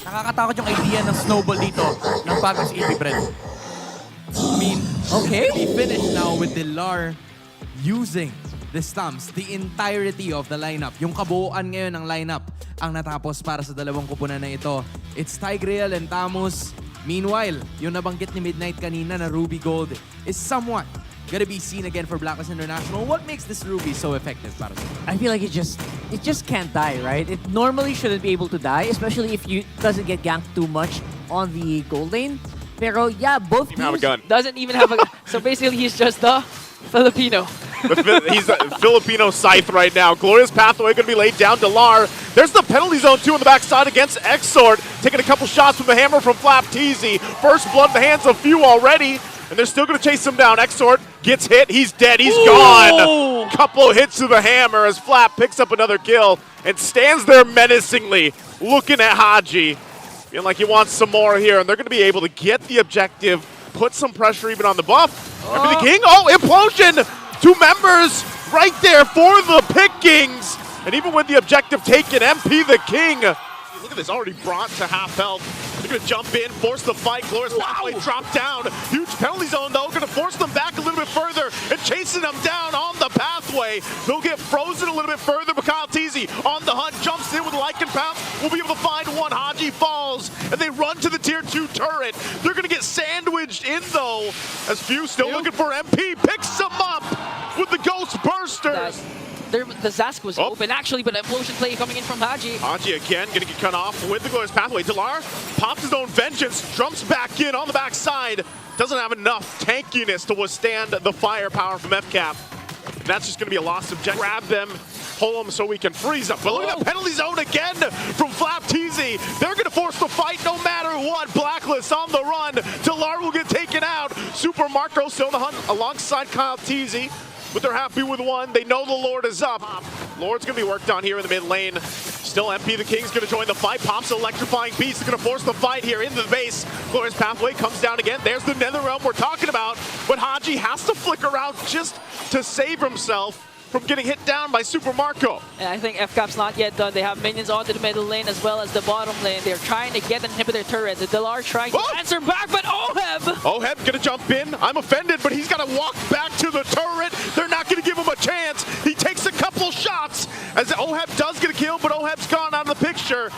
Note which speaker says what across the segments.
Speaker 1: Nakakatakot yung idea ng snowball dito ng Falcons AP, Bren. I mean,
Speaker 2: Okay.
Speaker 1: we finished now with Delar using the stumps, the entirety of the lineup. Yung kabuuan ngayon ng lineup ang natapos para sa dalawang kupunan na ito. It's Tigreal and Tamus. Meanwhile, yung nabanggit ni Midnight kanina na Ruby Gold is somewhat gonna be seen again for Blacklist International. What makes this Ruby so effective para sa
Speaker 2: I feel like it just can't die, right? It normally shouldn't be able to die, especially if you doesn't get ganked too much on the gold lane. Pero yeah, both
Speaker 3: Doesn't have a
Speaker 2: teams
Speaker 3: gun.
Speaker 4: Doesn't even have a... So basically, he's just the Filipino.
Speaker 3: He's a Filipino scythe right now. Glorious Pathway going to be laid down. Delar. There's the penalty zone too on the backside against Exort. Taking a couple shots from the hammer from Flap TZ. First blood in the hands of few already. And they're still going to chase him down. Exort gets hit. He's dead. He's gone. Couple of hits to the hammer as Flap picks up another kill and stands there menacingly looking at Haji. Feeling like he wants some more here. And they're going to be able to get the objective. Put some pressure even on the buff. MP the King. Oh, implosion. 2 members right there for the pickings. And even with the objective taken, MP the King. Look at this, already brought to half health. They're going to jump in, force the fight. Glorious Pathway drop down. Huge penalty zone, though. Going to force them back a little bit further and chasing them down on the pathway. They'll get frozen a little bit further, but Kyle Teasy on the hunt, jumps in with Lycan Pounce. We'll be able to find one. Haji falls, and they run to the tier 2 turret. They're going to get sandwiched in, though, as Few still looking for MP. Picks them up with the Ghost Bursters.
Speaker 4: The Zask was open, actually, but implosion play coming in from Haji.
Speaker 3: Haji again going to get cut off with the Glorious Pathway. Delar pops his own vengeance, jumps back in on the backside. Doesn't have enough tankiness to withstand the firepower from FCAP. And that's just going to be a lost objective. Grab them, pull them so we can freeze them. But look at the penalty zone again from Flap TZ. They're going to force the fight no matter what. Blacklist on the run. Delar will get taken out. Super Marco still on the hunt alongside Kyle TZ. But they're happy with one. They know the Lord is up. Lord's going to be worked on here in the mid lane. Still MP the King's going to join the fight. Pops electrifying beast. Is going to force the fight here into the base. Glorious Pathway comes down again. There's the Nether Realm we're talking about. But Haji has to flicker out just to save himself from getting hit down by Super Marco.
Speaker 4: And I think FCAP's not yet done. They have minions onto the middle lane as well as the bottom lane. They're trying to get an inhibitor turret. The Delar trying to answer back, but
Speaker 3: Oheb gonna jump in. I'm offended, but he's gotta walk back to the turret. They're not gonna give him a chance. He takes a couple shots as Oheb does get a kill, but Oheb's gone out of the picture.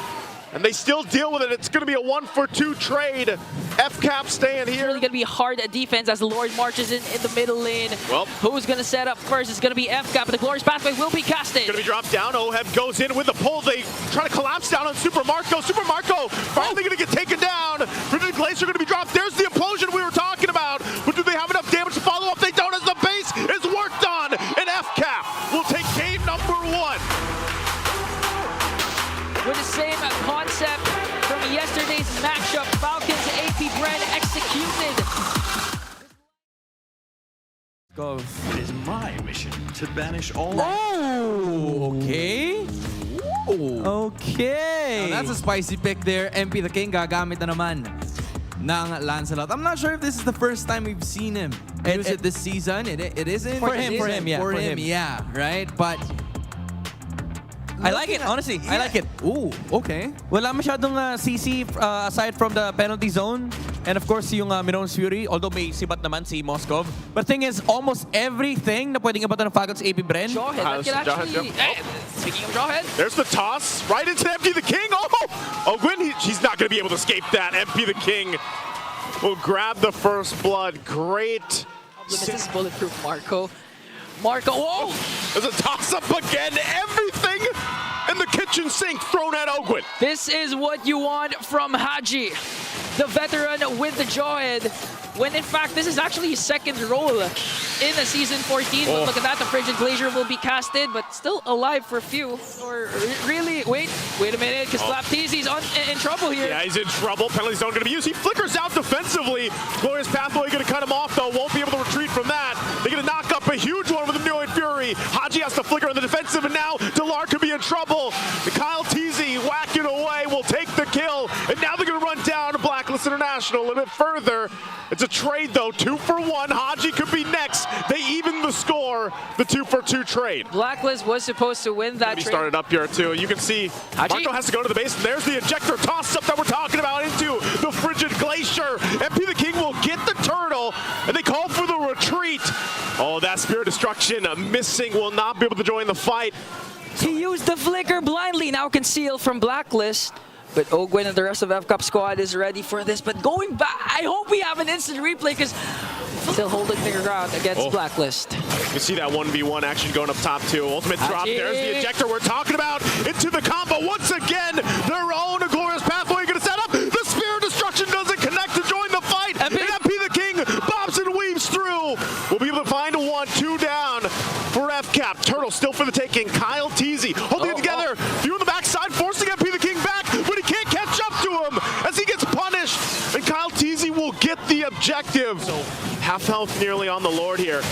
Speaker 3: And they still deal with it. It's going to be a 1-for-2 trade. FCAP staying here.
Speaker 4: It's really going to be hard at defense as the Lord marches in the middle lane.
Speaker 3: Well,
Speaker 4: who's going to set up first? It's going to be FCAP, but the Glorious Pathway will be casted.
Speaker 3: Going to be dropped down. Oheb goes in with the pull. They try to collapse down on Super Marco. Super Marco finally going to get taken down. Grenade Glacier going to be dropped. There's the implosion we were talking about. But do they have enough damage to follow up? They don't, as the base is worked on. And FCAP will take game number 1.
Speaker 4: With the same concept from yesterday's matchup, Falcons AP Bren executed.
Speaker 5: It is my mission to banish all.
Speaker 1: Oh, okay. Ooh.
Speaker 2: Okay.
Speaker 1: Now, that's a spicy pick there. MP the King gagamit na naman ng Lancelot. I'm not sure if this is the first time we've seen him use it this season. It isn't.
Speaker 2: For him,
Speaker 1: yeah, right? But
Speaker 2: I like it, honestly. I like it.
Speaker 1: Ooh, okay.
Speaker 2: Wala masyadong CC aside from the penalty zone. And of course, yung Minone's Fury, although may sibat naman si Moskov. But the thing is, almost everything na pwedeng ibato ng Falcons AP Bren.
Speaker 4: Jawhead, that can actually... Speaking of Jawhead.
Speaker 3: There's the toss right into MP the King. Oh, Gwen, she's not going to be able to escape that. MP the King will grab the first blood. Great.
Speaker 4: This is bulletproof Marco. Whoa!
Speaker 3: There's a toss-up again. Everything in the kitchen sink thrown at Ogwin.
Speaker 4: This is what you want from Haji, the veteran with the Jawhead. When in fact, this is actually his second role in the Season 14. But look at that, the Frigid Glacier will be casted, but still alive for few. Or really, wait a minute, because Flap TZ's in trouble here.
Speaker 3: Yeah, he's in trouble. Penalty zone going to be used. He flickers out defensively. Glorious Pathway going to cut him off, though. Won't be able to retreat from that. They're going to knock up a huge one with the Minoid Fury. Haji has to flicker on the defensive, and now Delar could be in trouble. Kyle TZ whacking away will take the kill, and now they're going to run down Blacklist Blacklist International a little bit further. It's a trade though, 2 for 1. Haji could be next. They even the score, the 2 for 2 trade.
Speaker 4: Blacklist was supposed to win that
Speaker 3: He
Speaker 4: trade.
Speaker 3: started up here too. You can see
Speaker 4: Haji.
Speaker 3: Marco has to go to the base, and there's the ejector toss-up that we're talking about into the frigid glacier. MP the King will get the turtle, and they call for the retreat. Oh, that Spirit Destruction missing, will not be able to join the fight.
Speaker 4: He used the flicker blindly, now concealed from Blacklist. But Ogwin and the rest of FCAP squad is ready for this. But going back, I hope we have an instant replay because still holding their ground against Blacklist.
Speaker 3: You see that 1v1 action going up top too. Ultimate drop, there's the ejector we're talking about. Into the combo once again. Their own glorious pathway going to set up. The Spirit Destruction doesn't connect to join the fight. And MP the King bobs and weaves through. We'll be able to find a 1-2 down for FCAP. Turtle still for the taking. Kyle Teasy holding it together. View on the backside, forcing MP the King back, but he can't catch up to him as he gets punished. And Kyle Teasy will get the objective. So half health nearly on the Lord here.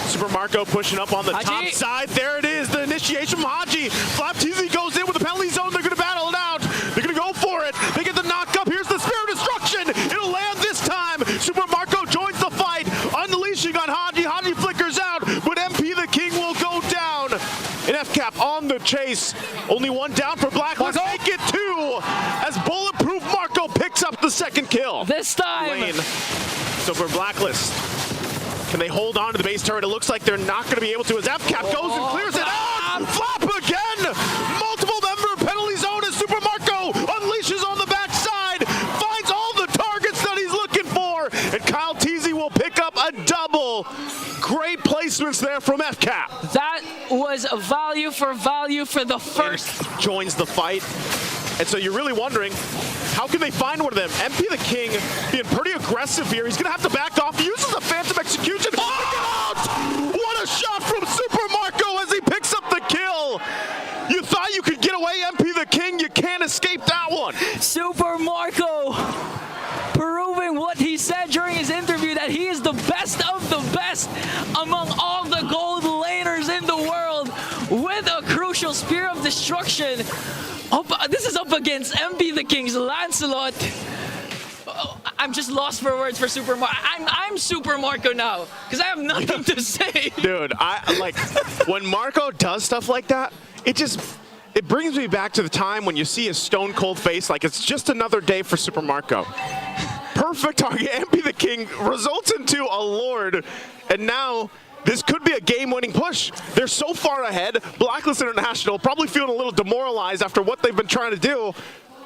Speaker 3: Super Marco pushing up on the top side. There it is, the initiation from Haji. Flap Teasy goes in with the penalty zone. They're going to battle it out. They're going to go for it. They get the knock up. Here's the Spirit Destruction. It'll land this time. Super Marco joins the fight, unleashing on Haji. Haji flickers out, but MP the King will go down. And FCAP on the chase. Only one down for Blacklist. Make it 2 as Bulletproof Marco picks up the second kill.
Speaker 4: This time.
Speaker 3: Lane. So for Blacklist, can they hold on to the base turret? It looks like they're not going to be able to as FCAP goes and clears it out. Flop again. Multiple member penalty zone as Super Marco unleashes on the backside. Finds all the targets that he's looking for. And Kyle Teasy will pick up a double. Great placements there from FCAP.
Speaker 4: That was value for the first.
Speaker 3: Joins the fight. And so you're really wondering, how can they find one of them? MP the King being pretty aggressive here. He's going to have to back off. He uses a Phantom Execution. Oh! What a shot from Super Marco as he picks up the kill. You thought you could get away, MP the King. You can't escape that one.
Speaker 4: Super Marco proving what he said during his interview, that he is the best of the best among all the gold laners in the world with a crucial Spear of Destruction. This is up against MP the King's Lancelot. I'm just lost for words for Super Marco. I'm Super Marco now because I have nothing to say.
Speaker 3: Dude, I like when Marco does stuff like that, it brings me back to the time when you see his stone cold face like it's just another day for Super Marco. Perfect target. MP the King results into a Lord, and now this could be a game-winning push. They're so far ahead. Blacklist International probably feeling a little demoralized after what they've been trying to do.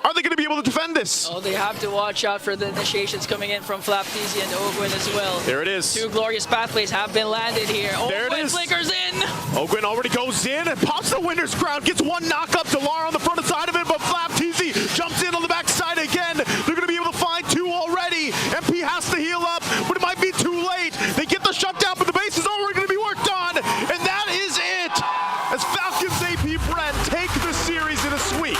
Speaker 3: Are they going to be able to defend this?
Speaker 4: Oh, they have to watch out for the initiations coming in from Flapteasy and Ogwin as well.
Speaker 3: There it is.
Speaker 4: 2 glorious pathways have been landed here.
Speaker 3: There it is.
Speaker 4: Flickers in.
Speaker 3: Ogwin already goes in and pops the winner's crown. Gets one knock up to Lar on the front side of it, but Flapteasy jumps in on the back side again. They're going to be able to find 2 already. MP has to heal up, but it might be too late. They get the shutdown, but the base is already going to be worked on. And that is it. As Falcons AP Bren take the series in a sweep.